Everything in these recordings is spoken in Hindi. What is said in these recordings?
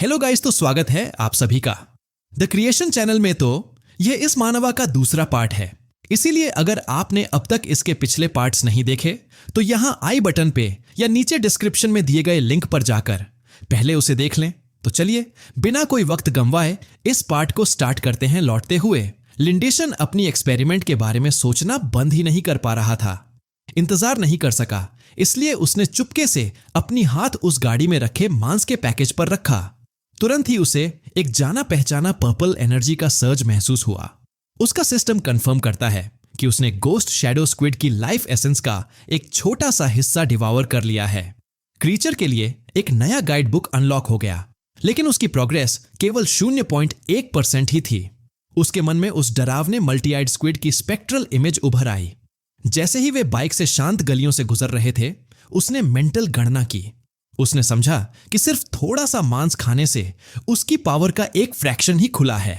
हेलो गाइस, तो स्वागत है आप सभी का द क्रिएशन चैनल में। तो यह इस मानवा का दूसरा पार्ट है, इसीलिए अगर आपने अब तक इसके पिछले पार्ट्स नहीं देखे तो यहां आई बटन पे या नीचे डिस्क्रिप्शन में दिए गए लिंक पर जाकर पहले उसे देख लें। तो चलिए बिना कोई वक्त गंवाए इस पार्ट को स्टार्ट करते हैं। लौटते हुए लिंडेशन अपनी एक्सपेरिमेंट के बारे में सोचना बंद ही नहीं कर पा रहा था। इंतजार नहीं कर सका, इसलिए उसने चुपके से अपनी हाथ उस गाड़ी में रखे मांस के पैकेज पर रखा। तुरंत ही उसे एक जाना पहचाना पर्पल एनर्जी का सर्ज महसूस हुआ। उसका सिस्टम कंफर्म करता है कि उसने गोस्ट शैडो स्क्विड की लाइफ एसेंस का एक छोटा सा हिस्सा डिवावर कर लिया है। क्रीचर के लिए एक नया गाइड बुक अनलॉक हो गया, लेकिन उसकी प्रोग्रेस केवल 0.1% ही थी। उसके मन में उस डरावने मल्टी आइड स्क्विड की स्पेक्ट्रल इमेज उभर आई। जैसे ही वे बाइक से शांत गलियों से गुजर रहे थे, उसने मेंटल गणना की। उसने समझा कि सिर्फ थोड़ा सा मांस खाने से उसकी पावर का एक फ्रैक्शन ही खुला है।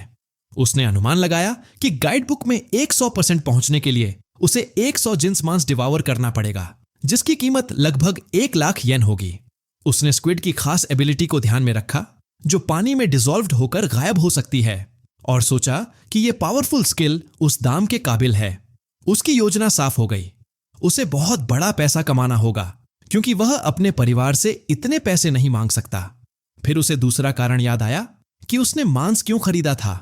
उसने अनुमान लगाया कि गाइड बुक में 100% पहुंचने के लिए उसे 100 जिंस मांस डिवावर करना पड़ेगा, जिसकी कीमत लगभग 1 लाख येन होगी। उसने स्क्विड की खास एबिलिटी को ध्यान में रखा, जो पानी में डिसॉल्व्ड होकर गायब हो सकती है, और सोचा कि यह पावरफुल स्किल उस दाम के काबिल है। उसकी योजना साफ हो गई। उसे बहुत बड़ा पैसा कमाना होगा, क्योंकि वह अपने परिवार से इतने पैसे नहीं मांग सकता। फिर उसे दूसरा कारण याद आया कि उसने मांस क्यों खरीदा था।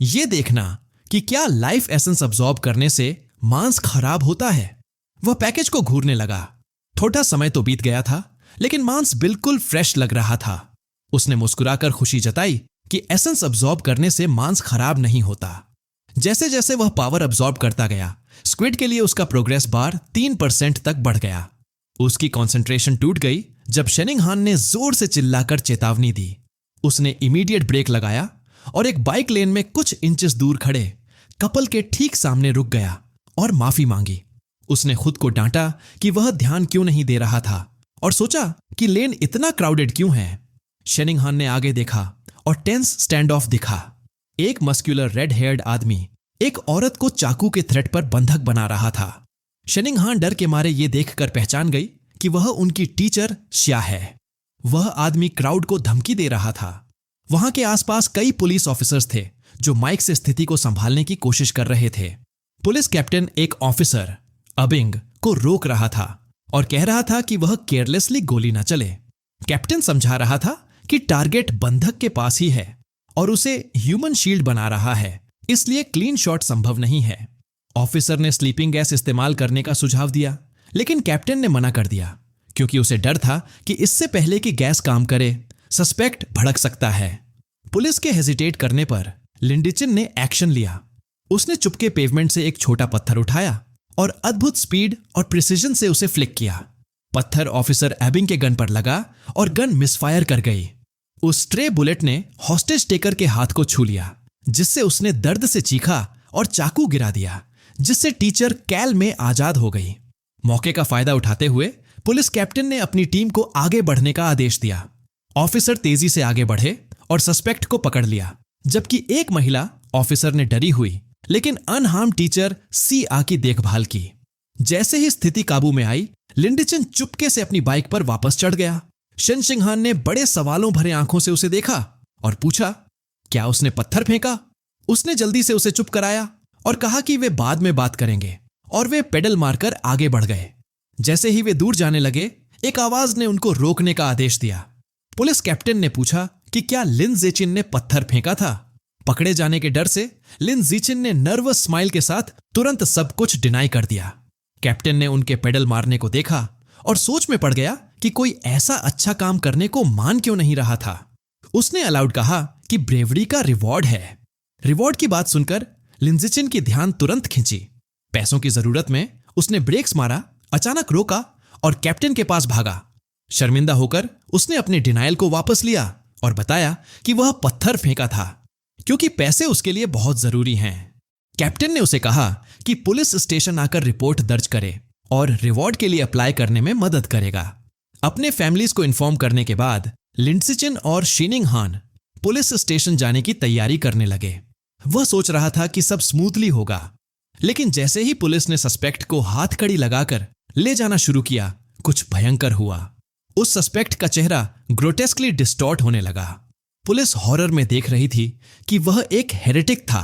यह देखना कि क्या लाइफ एसेंस अब्सॉर्ब करने से मांस खराब होता है। वह पैकेज को घूरने लगा। थोड़ा समय तो बीत गया था, लेकिन मांस बिल्कुल फ्रेश लग रहा था। उसने मुस्कुराकर खुशी जताई कि एसेंस अब्सॉर्ब करने से मांस खराब नहीं होता। जैसे जैसे वह पावर अब्सॉर्ब करता गया, स्क्विड के लिए उसका प्रोग्रेस बार 3% तक बढ़ गया। उसकी कंसंट्रेशन टूट गई जब शेनिंगहान ने जोर से चिल्लाकर चेतावनी दी। उसने इमीडिएट ब्रेक लगाया और एक बाइक लेन में कुछ इंचेस दूर खड़े कपल के ठीक सामने रुक गया और माफी मांगी। उसने खुद को डांटा कि वह ध्यान क्यों नहीं दे रहा था, और सोचा कि लेन इतना क्राउडेड क्यों है। शेनिंगहान ने आगे देखा और टेंस स्टैंड ऑफ दिखा। एक मस्कुलर रेड हेयर्ड आदमी एक औरत को चाकू के थ्रेड पर बंधक बना रहा था। शेनिंगहान डर के मारे ये देखकर पहचान गई कि वह उनकी टीचर श्या है। वह आदमी क्राउड को धमकी दे रहा था। वहां के आसपास कई पुलिस ऑफिसर्स थे जो माइक से स्थिति को संभालने की कोशिश कर रहे थे। पुलिस कैप्टन एक ऑफिसर अबिंग को रोक रहा था और कह रहा था कि वह केयरलेसली गोली न चले। कैप्टन समझा रहा था कि टारगेट बंधक के पास ही है और उसे ह्यूमन शील्ड बना रहा है, इसलिए क्लीन शॉट संभव नहीं है। ऑफिसर ने स्लीपिंग गैस इस्तेमाल करने का सुझाव दिया, लेकिन कैप्टन ने मना कर दिया, क्योंकि उसे डर था कि इससे पहले कि गैस काम करे, सस्पेक्ट भड़क सकता है। पुलिस के हेजिटेट करने पर लिंडिचिन ने एक्शन लिया। उसने चुपके पेवमेंट से एक छोटा पत्थर उठाया और अद्भुत स्पीड और प्रिसिजन से उसे फ्लिक किया। पत्थर ऑफिसर एबिंग के गन पर लगा और गन मिसफायर कर गई। उस स्ट्रे बुलेट ने हॉस्टेज टेकर के हाथ को छू लिया, जिससे उसने दर्द से चीखा और चाकू गिरा दिया, जिससे टीचर कैल में आजाद हो गई। मौके का फायदा उठाते हुए पुलिस कैप्टन ने अपनी टीम को आगे बढ़ने का आदेश दिया। ऑफिसर तेजी से आगे बढ़े और सस्पेक्ट को पकड़ लिया, जबकि एक महिला ऑफिसर ने डरी हुई लेकिन अनहार्म टीचर सी आ की देखभाल की। जैसे ही स्थिति काबू में आई, लिंडिचिन चुपके से अपनी बाइक पर वापस चढ़ गया। शेनशिंगहान ने बड़े सवालों भरे आंखों से उसे देखा और पूछा, क्या उसने पत्थर फेंका? उसने जल्दी से उसे चुप कराया और कहा कि वे बाद में बात करेंगे, और वे पेडल मारकर आगे बढ़ गए। जैसे ही वे दूर जाने लगे, एक आवाज ने उनको रोकने का आदेश दिया। पुलिस कैप्टन ने पूछा कि क्या लिन ज़ेचिन ने पत्थर फेंका था। पकड़े जाने के डर से लिन ज़ेचिन ने नर्वस स्माइल के साथ तुरंत सब कुछ डिनाई कर दिया। कैप्टन ने उनके पेडल मारने को देखा और सोच में पड़ गया कि कोई ऐसा अच्छा काम करने को मान क्यों नहीं रहा था। उसने अलाउड कहा कि ब्रेवरी का रिवॉर्ड है। रिवॉर्ड की बात सुनकर लिंजिचिन की ध्यान तुरंत खिंची। पैसों की जरूरत में उसने ब्रेक्स मारा, अचानक रोका और कैप्टन के पास भागा। शर्मिंदा होकर उसने अपने डिनायल को वापस लिया और बताया कि वह पत्थर फेंका था, क्योंकि पैसे उसके लिए बहुत जरूरी हैं। कैप्टन ने उसे कहा कि पुलिस स्टेशन आकर रिपोर्ट दर्ज करे और रिवॉर्ड के लिए अप्लाई करने में मदद करेगा। अपने फैमिलीज को इन्फॉर्म करने के बाद लिंडसिचिन और शेनिंगहान पुलिस स्टेशन जाने की तैयारी करने लगे। वह सोच रहा था कि सब स्मूथली होगा, लेकिन जैसे ही पुलिस ने सस्पेक्ट को हाथ कड़ी लगाकर ले जाना शुरू किया, कुछ भयंकर हुआ। उस सस्पेक्ट का चेहरा ग्रोटेस्कली डिस्टॉर्ट होने लगा। पुलिस हॉरर में देख रही थी कि वह एक हेरेटिक था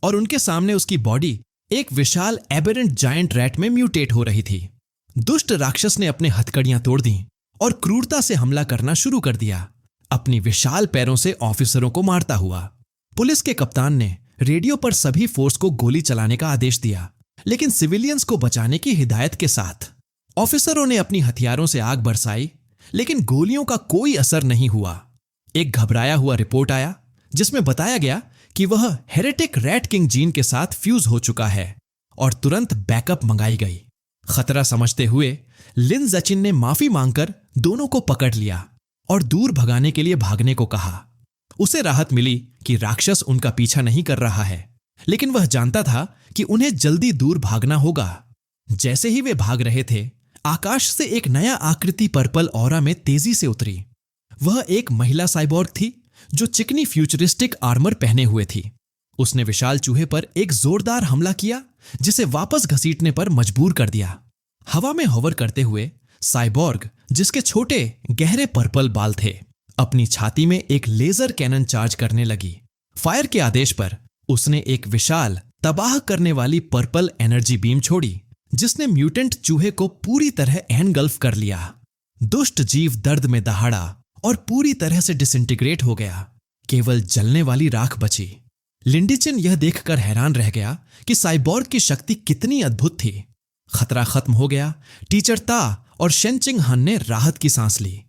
और उनके सामने उसकी बॉडी एक विशाल एबेरेंट जायंट रैट में म्यूटेट हो रही थी। दुष्ट राक्षस ने अपने हथकड़ियां तोड़ दी और क्रूरता से हमला करना शुरू कर दिया, अपनी विशाल पैरों से ऑफिसरों को मारता हुआ। पुलिस के कप्तान ने रेडियो पर सभी फोर्स को गोली चलाने का आदेश दिया, लेकिन सिविलियंस को बचाने की हिदायत के साथ। ऑफिसरों ने अपनी हथियारों से आग बरसाई, लेकिन गोलियों का कोई असर नहीं हुआ। एक घबराया हुआ रिपोर्ट आया जिसमें बताया गया कि वह हेरेटिक रैट किंग जीन के साथ फ्यूज हो चुका है और तुरंत बैकअप मंगाई गई। खतरा समझते हुए लिन ज़चिन ने माफी मांगकर दोनों को पकड़ लिया और दूर भगाने के लिए भागने को कहा। उसे राहत मिली कि राक्षस उनका पीछा नहीं कर रहा है, लेकिन वह जानता था कि उन्हें जल्दी दूर भागना होगा। जैसे ही वे भाग रहे थे, आकाश से एक नया आकृति पर्पल ऑरा में तेजी से उतरी। वह एक महिला साइबोर्ग थी जो चिकनी फ्यूचरिस्टिक आर्मर पहने हुए थी। उसने विशाल चूहे पर एक जोरदार हमला किया जिसे वापस घसीटने पर मजबूर कर दिया। हवा में होवर करते हुए साइबोर्ग, जिसके छोटे गहरे पर्पल बाल थे, अपनी छाती में एक लेजर कैनन चार्ज करने लगी। फायर के आदेश पर उसने एक विशाल तबाह करने वाली पर्पल एनर्जी बीम छोड़ी जिसने म्यूटेंट चूहे को पूरी तरह एनगल्फ कर लिया। दुष्ट जीव दर्द में दहाड़ा और पूरी तरह से डिसइंटीग्रेट हो गया। केवल जलने वाली राख बची। लिंडीचिन यह देखकर हैरान रह गया कि साइबोर्ग की शक्ति कितनी अद्भुत थी। खतरा खत्म हो गया। टीचर ता और शेनचिंग हन ने राहत की सांस ली,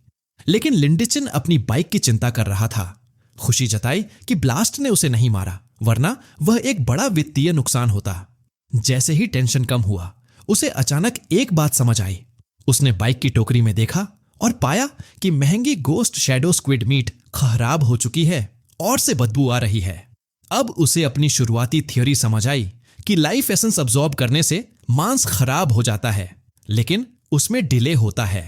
लेकिन लिंडीचिन अपनी बाइक की चिंता कर रहा था। खुशी जताई कि ब्लास्ट ने उसे नहीं मारा, वरना वह एक बड़ा वित्तीय नुकसान होता। जैसे ही टेंशन कम हुआ, उसे अचानक एक बात समझ आई। उसने बाइक की टोकरी में देखा और पाया कि महंगी गोस्ट शैडो स्क्विड मीट खराब हो चुकी है और से बदबू आ रही है। अब उसे अपनी शुरुआती थ्योरी समझ आई कि लाइफ एसेंस अब्सॉर्ब करने से मांस खराब हो जाता है, लेकिन उसमें डिले होता है।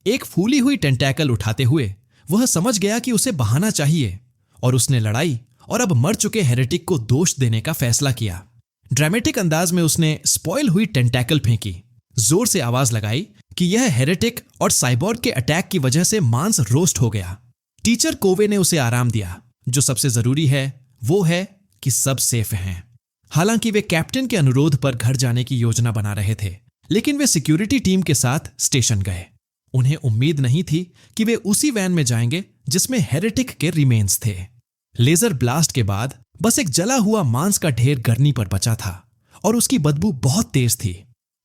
एक फूली हुई टेंटैकल उठाते हुए वह समझ गया कि उसे बहाना चाहिए और उसने लड़ाई और अब मर चुके हेरेटिक को दोष देने का फैसला किया। ड्रामेटिक अंदाज में उसने स्पॉइल हुई टेंटैकल फेंकी, जोर से आवाज लगाई कि यह हेरेटिक और साइबोर्ग के अटैक की वजह से मांस रोस्ट हो गया। टीचर कोवे ने उसे आराम दिया। जो सबसे जरूरी है वो है कि सब सेफ हैं। हालांकि वे कैप्टन के अनुरोध पर घर जाने की योजना बना रहे थे, लेकिन वे सिक्योरिटी टीम के साथ स्टेशन गए। उन्हें उम्मीद नहीं थी कि वे उसी वैन में जाएंगे जिसमें हेरेटिक के रिमेन्स थे। लेजर ब्लास्ट के बाद बस एक जला हुआ मांस का ढेर गरनी पर बचा था और उसकी बदबू बहुत तेज थी।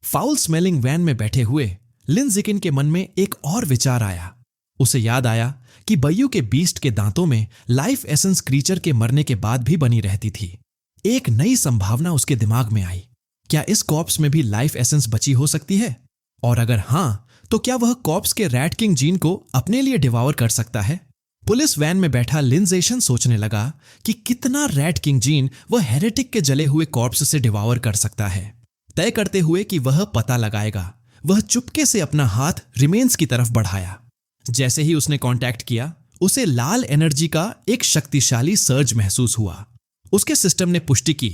फाउल स्मेलिंग वैन में बैठे हुए लिन ज़िचिन के मन में एक और विचार आया। उसे याद आया कि बयू के बीस्ट के दांतों में लाइफ एसेंस क्रीचर के मरने के बाद भी बनी रहती थी। एक नई संभावना उसके दिमाग में आई। क्या इस कॉर्प्स में भी लाइफ एसेंस बची हो सकती है? और अगर हां, तो क्या वह कॉर्प्स के रैट किंग जीन को अपने लिए डिवावर कर सकता है? पुलिस वैन में बैठा लिन ज़ेशन सोचने लगा कि कितना रैट किंग जीन वह हेरेटिक के जले हुए कॉर्प्स से डिवावर कर सकता है। तय करते हुए कि वह पता लगाएगा, वह चुपके से अपना हाथ रिमेन्स की तरफ बढ़ाया। जैसे ही उसने कांटेक्ट किया, उसे लाल एनर्जी का एक शक्तिशाली सर्ज महसूस हुआ। उसके सिस्टम ने पुष्टि की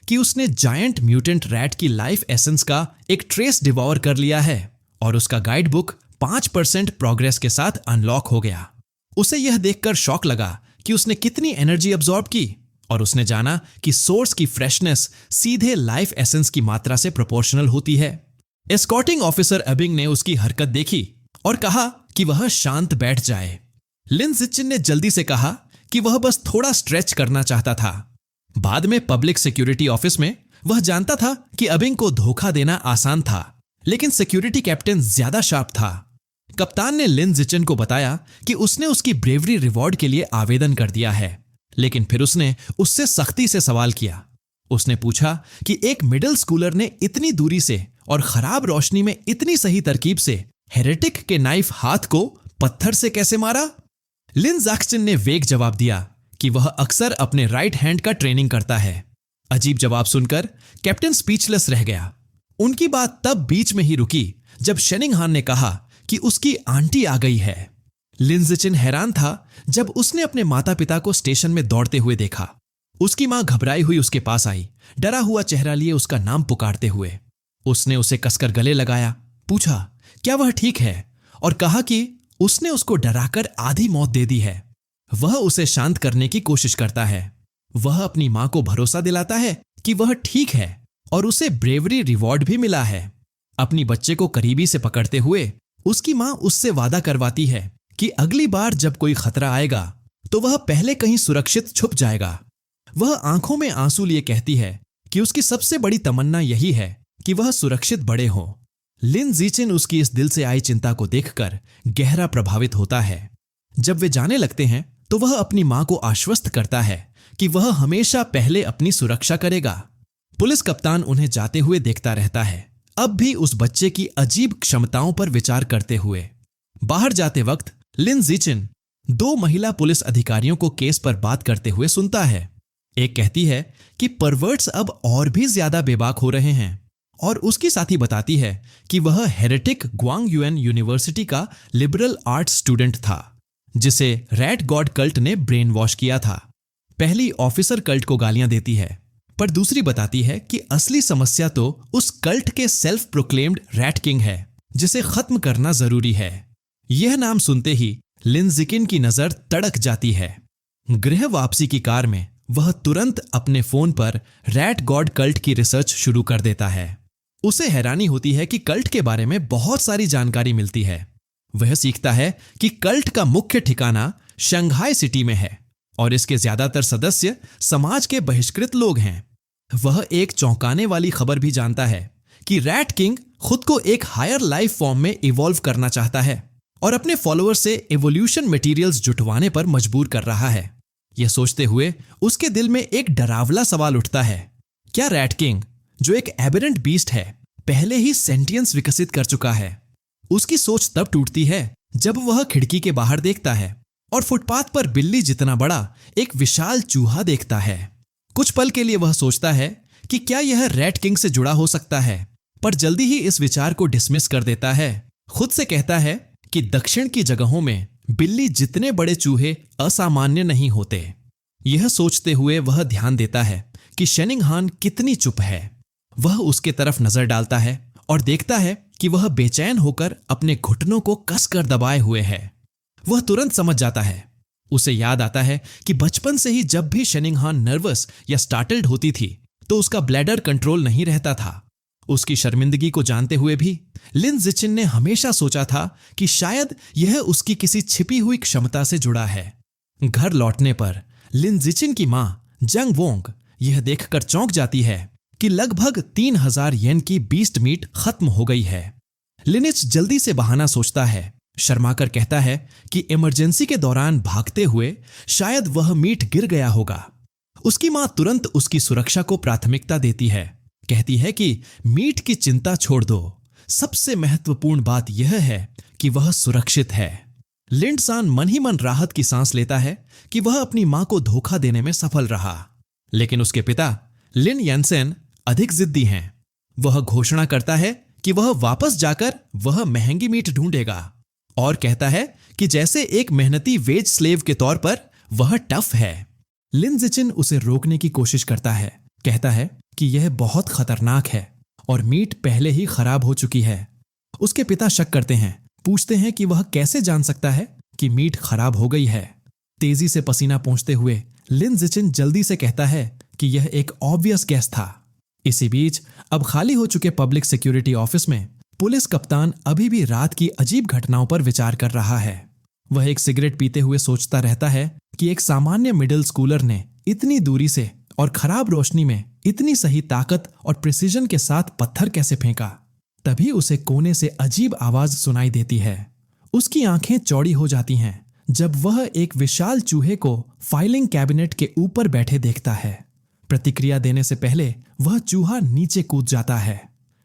कि उसने जायंट म्यूटेंट रैट की लाइफ एसेंस का एक ट्रेस डिवॉर कर लिया है और उसका गाइड बुक 5% प्रोग्रेस के साथ अनलॉक हो गया। उसे यह देखकर शॉक लगा कि उसने कितनी एनर्जी अब्सॉर्ब की और उसने जाना कि सोर्स की फ्रेशनेस सीधे लाइफ एसेंस की मात्रा से प्रोपोर्शनल होती है। एस्कॉर्टिंग ऑफिसर एबिंग ने उसकी हरकत देखी और कहा कि वह शांत बैठ जाए। लिन ज़िचिन ने जल्दी से कहा कि वह बस थोड़ा स्ट्रेच करना चाहता था। बाद में पब्लिक सिक्योरिटी ऑफिस में वह जानता था कि एबिंग को धोखा देना आसान था, लेकिन सिक्योरिटी कैप्टन ज्यादा शार्प था। कप्तान ने लिन ज़िचिन को बताया कि उसने उसकी ब्रेवरी रिवॉर्ड के लिए आवेदन कर दिया है, लेकिन फिर उसने उससे सख्ती से सवाल किया। उसने पूछा कि एक मिडिल स्कूलर ने इतनी दूरी से और खराब रोशनी में इतनी सही तरकीब से हेरेटिक के नाइफ हाथ को पत्थर से कैसे मारा? लिन ज़ाक्सिन ने वेग जवाब दिया कि वह अक्सर अपने राइट हैंड का ट्रेनिंग करता है। अजीब जवाब सुनकर कैप्टन स्पीचलेस रह गया। उनकी बात तब बीच में ही रुकी जब शेनिंगहान ने कहा कि उसकी आंटी आ गई है। लिन ज़िचिन हैरान था जब उसने अपने माता पिता को स्टेशन में दौड़ते हुए देखा। उसकी मां घबराई हुई उसके पास आई, डरा हुआ चेहरा लिए उसका नाम पुकारते हुए। उसने उसे कसकर गले लगाया, पूछा क्या वह ठीक है और कहा कि उसने उसको डराकर आधी मौत दे दी है। वह उसे शांत करने की कोशिश करता है। वह अपनी मां को भरोसा दिलाता है कि वह ठीक है और उसे ब्रेवरी रिवॉर्ड भी मिला है। अपनी बच्चे को करीबी से पकड़ते हुए उसकी मां उससे वादा करवाती है कि अगली बार जब कोई खतरा आएगा तो वह पहले कहीं सुरक्षित छुप जाएगा। वह आंखों में आंसू लिए कहती है कि उसकी सबसे बड़ी तमन्ना यही है कि वह सुरक्षित बड़े हो। लिन ज़ीचिन उसकी इस दिल से आई चिंता को देखकर गहरा प्रभावित होता है। जब वे जाने लगते हैं तो वह अपनी मां को आश्वस्त करता है कि वह हमेशा पहले अपनी सुरक्षा करेगा। पुलिस कप्तान उन्हें जाते हुए देखता रहता है, अब भी उस बच्चे की अजीब क्षमताओं पर विचार करते हुए। बाहर जाते वक्त लिन ज़ीचिन 2 महिला पुलिस अधिकारियों को केस पर बात करते हुए सुनता है। एक कहती है कि परवर्ट्स अब और भी ज्यादा बेबाक हो रहे हैं और उसकी साथी बताती है कि वह हेरेटिक ग्वांगयुएन यूनिवर्सिटी का लिबरल आर्ट्स स्टूडेंट था जिसे रैट गॉड कल्ट ने ब्रेन वॉश किया था। पहली ऑफिसर कल्ट को गालियां देती है, पर दूसरी बताती है कि असली समस्या तो उस कल्ट के सेल्फ प्रोक्लेम्ड रैट किंग है जिसे खत्म करना जरूरी है। यह नाम सुनते ही लिन ज़ीचिन की नजर तड़क जाती है। गृह वापसी की कार में वह तुरंत अपने फोन पर रैट गॉड कल्ट की रिसर्च शुरू कर देता है। उसे हैरानी होती है कि कल्ट के बारे में बहुत सारी जानकारी मिलती है। वह सीखता है कि कल्ट का मुख्य ठिकाना शंघाई सिटी में है और इसके ज्यादातर सदस्य समाज के बहिष्कृत लोग हैं। वह एक चौंकाने वाली खबर भी जानता है कि रैट किंग खुद को एक हायर लाइफ फॉर्म में इवॉल्व करना चाहता है और अपने फॉलोअर्स से एवोल्यूशन मटेरियल्स जुटवाने पर मजबूर कर रहा है। यह सोचते हुए उसके दिल में एक डरावना सवाल उठता है, क्या रैट किंग, जो एक एबेरेंट बीस्ट है, पहले ही सेंटियंस विकसित कर चुका है? उसकी सोच तब टूटती है जब वह खिड़की के बाहर देखता है और फुटपाथ पर बिल्ली जितना बड़ा एक विशाल चूहा देखता है। कुछ पल के लिए वह सोचता है कि क्या यह रैट किंग से जुड़ा हो सकता है, पर जल्दी ही इस विचार को डिसमिस कर देता है। खुद से कहता है कि दक्षिण की जगहों में बिल्ली जितने बड़े चूहे असामान्य नहीं होते। यह सोचते हुए वह ध्यान देता है कि शेनिंगहान कितनी चुप है। वह उसके तरफ नजर डालता है और देखता है कि वह बेचैन होकर अपने घुटनों को कसकर दबाए हुए है। वह तुरंत समझ जाता है। उसे याद आता है कि बचपन से ही जब भी शेनिंगहान नर्वस या स्टार्टल्ड होती थी तो उसका ब्लैडर कंट्रोल नहीं रहता था। उसकी शर्मिंदगी को जानते हुए भी लिन ज़ीचिन ने हमेशा सोचा था कि शायद यह उसकी किसी छिपी हुई क्षमता से जुड़ा है। घर लौटने पर लिन ज़ीचिन की मां जंग वोंग यह देखकर चौंक जाती है कि लगभग 3000 येन की बीस्ट मीट खत्म हो गई है। लिनिच जल्दी से बहाना सोचता है, शर्माकर कहता है कि इमरजेंसी के दौरान भागते हुए शायद वह मीट गिर गया होगा। उसकी मां तुरंत उसकी सुरक्षा को प्राथमिकता देती है, कहती है कि मीट की चिंता छोड़ दो, सबसे महत्वपूर्ण बात यह है कि वह सुरक्षित है। लिंडसान मन ही मन राहत की सांस लेता है कि वह अपनी मां को धोखा देने में सफल रहा। लेकिन उसके पिता लिन यानसेन अधिक जिद्दी हैं। वह घोषणा करता है कि वह वापस जाकर वह महंगी मीट ढूंढेगा और कहता है कि जैसे एक मेहनती वेज स्लेव के तौर पर वह टफ है। लिन ज़ीचिन उसे रोकने की कोशिश करता है, कहता है कि यह बहुत खतरनाक है और मीट पहले ही खराब हो चुकी है। उसके पिता शक करते हैं, पूछते हैं कि वह कैसे जान सकता है कि मीट खराब हो गई है। तेजी से पसीना पोंछते हुए लिन ज़ीचिन जल्दी से कहता है कि यह एक ऑब्वियस गैस था। इसी बीच अब खाली हो चुके पब्लिक सिक्योरिटी ऑफिस में पुलिस कप्तान अभी भी रात की अजीब घटनाओं पर विचार कर रहा है। वह एक सिगरेट पीते हुए सोचता रहता है कि एक सामान्य मिडिल स्कूलर ने इतनी दूरी से और खराब रोशनी में इतनी सही ताकत और प्रिसीजन के साथ पत्थर कैसे फेंका। तभी उसे कोने से अजीब आवाज सुनाई देती है। उसकी आंखें चौड़ी हो जाती हैं जब वह एक विशाल चूहे को फाइलिंग कैबिनेट के ऊपर बैठे देखता है। प्रतिक्रिया देने से पहले वह चूहा नीचे कूद जाता है।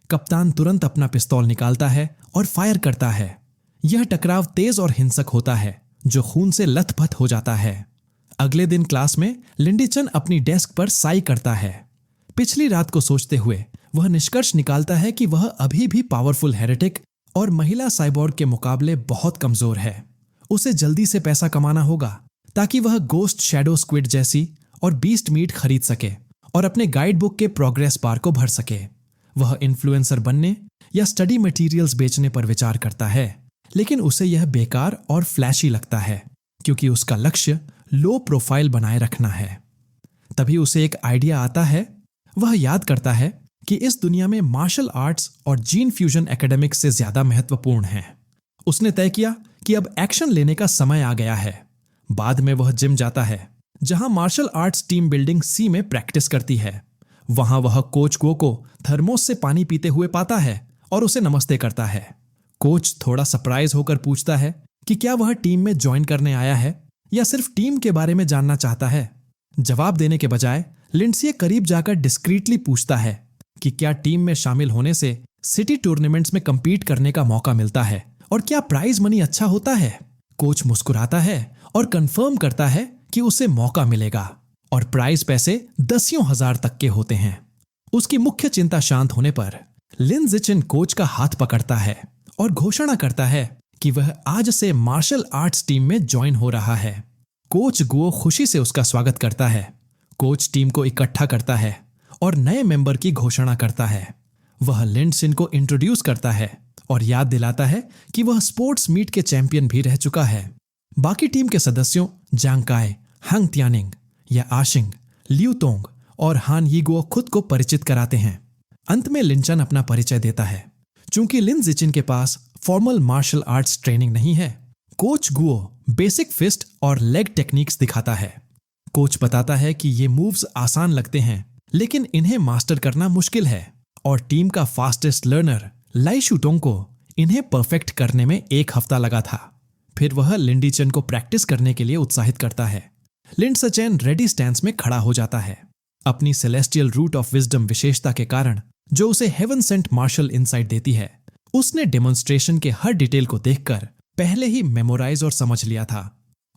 कप्तान तुरंत अपना पिस्तौल निकालता है और फायर करता है। यह टकराव तेज और हिंसक होता है जो खून से लथपथ हो जाता है। अगले दिन क्लास में लिंडीचन अपनी डेस्क पर साई करता है। पिछली रात को सोचते हुए वह निष्कर्ष निकालता है कि वह अभी भी पावरफुल हेरेटिक और महिला साइबोर्ग के मुकाबले बहुत कमजोर है। उसे जल्दी से पैसा कमाना होगा ताकि वह गोस्ट शैडो स्क्विड जैसी और बीस्ट मीट खरीद सके और अपने गाइड बुक के प्रोग्रेस बार को भर सके। वह इन्फ्लुएंसर बनने या स्टडी मटेरियल्स बेचने पर विचार करता है, लेकिन उसे यह बेकार और फ्लैशी लगता है। क्योंकि उसका लक्ष्य लो प्रोफाइल बनाए रखना है। तभी उसे एक आइडिया आता है। वह याद करता है कि इस दुनिया में मार्शल आर्ट्स और जीन फ्यूजन एकेडमिक्स से ज्यादा महत्वपूर्ण है। उसने तय किया कि अब एक्शन लेने का समय आ गया है। बाद में वह जिम जाता है, जहां मार्शल आर्ट्स टीम बिल्डिंग सी में प्रैक्टिस करती है। वहां वह कोच गो को थर्मोस से पानी पीते हुए पाता है और उसे नमस्ते करता है। कोच थोड़ा सरप्राइज होकर पूछता है कि क्या वह टीम में ज्वाइन करने आया है या सिर्फ टीम के बारे में जानना चाहता है। जवाब देने के बजाय लिंडसे करीब जाकर डिस्क्रीटली पूछता है कि क्या टीम में शामिल होने से सिटी टूर्नामेंट्स में compete करने का मौका मिलता है और क्या प्राइज मनी अच्छा होता है। कोच मुस्कुराता है और कंफर्म करता है कि उसे मौका मिलेगा और प्राइज पैसे 10,000 तक के होते हैं। उसकी मुख्य चिंता शांत होने पर लिन जिचिन कोच का हाथ पकड़ता है और घोषणा करता है कि वह आज से मार्शल आर्ट्स टीम में ज्वाइन हो रहा है। कोच गुओ खुशी से उसका स्वागत करता है। कोच टीम को इकट्ठा करता है और नए मेंबर की घोषणा करता है। वह लिंडसिन को इंट्रोड्यूस करता है और याद दिलाता है कि वह स्पोर्ट्स मीट के चैंपियन भी रह चुका है। बाकी टीम के सदस्यों जांग काय, हंग त्यानिंग या आशिंग, लिu तोंग और हान यीगुओ खुद को परिचित कराते हैं। अंत में लिंचन अपना परिचय देता है। चूंकि लिन जिचिन के पास फॉर्मल मार्शल आर्ट्स ट्रेनिंग नहीं है, कोच गुओ बेसिक फिस्ट और लेग टेक्निक्स दिखाता है। कोच बताता है कि ये मूव्स आसान लगते हैं, लेकिन इन्हें मास्टर करना मुश्किल है और टीम का फास्टेस्ट लर्नर लाई शुटोंग को इन्हें परफेक्ट करने में 1 हफ्ता लगा था। फिर वह लिंडीचन को प्रैक्टिस करने के लिए उत्साहित करता है। लिंडसचेन रेडी स्टैंस में खड़ा हो जाता है। अपनी सेलेस्टियल रूट ऑफ विजडम विशेषता के कारण, जो उसे हेवन सेंट मार्शल इनसाइट देती है, उसने डेमोन्स्ट्रेशन के हर डिटेल को देखकर पहले ही मेमोराइज और समझ लिया था।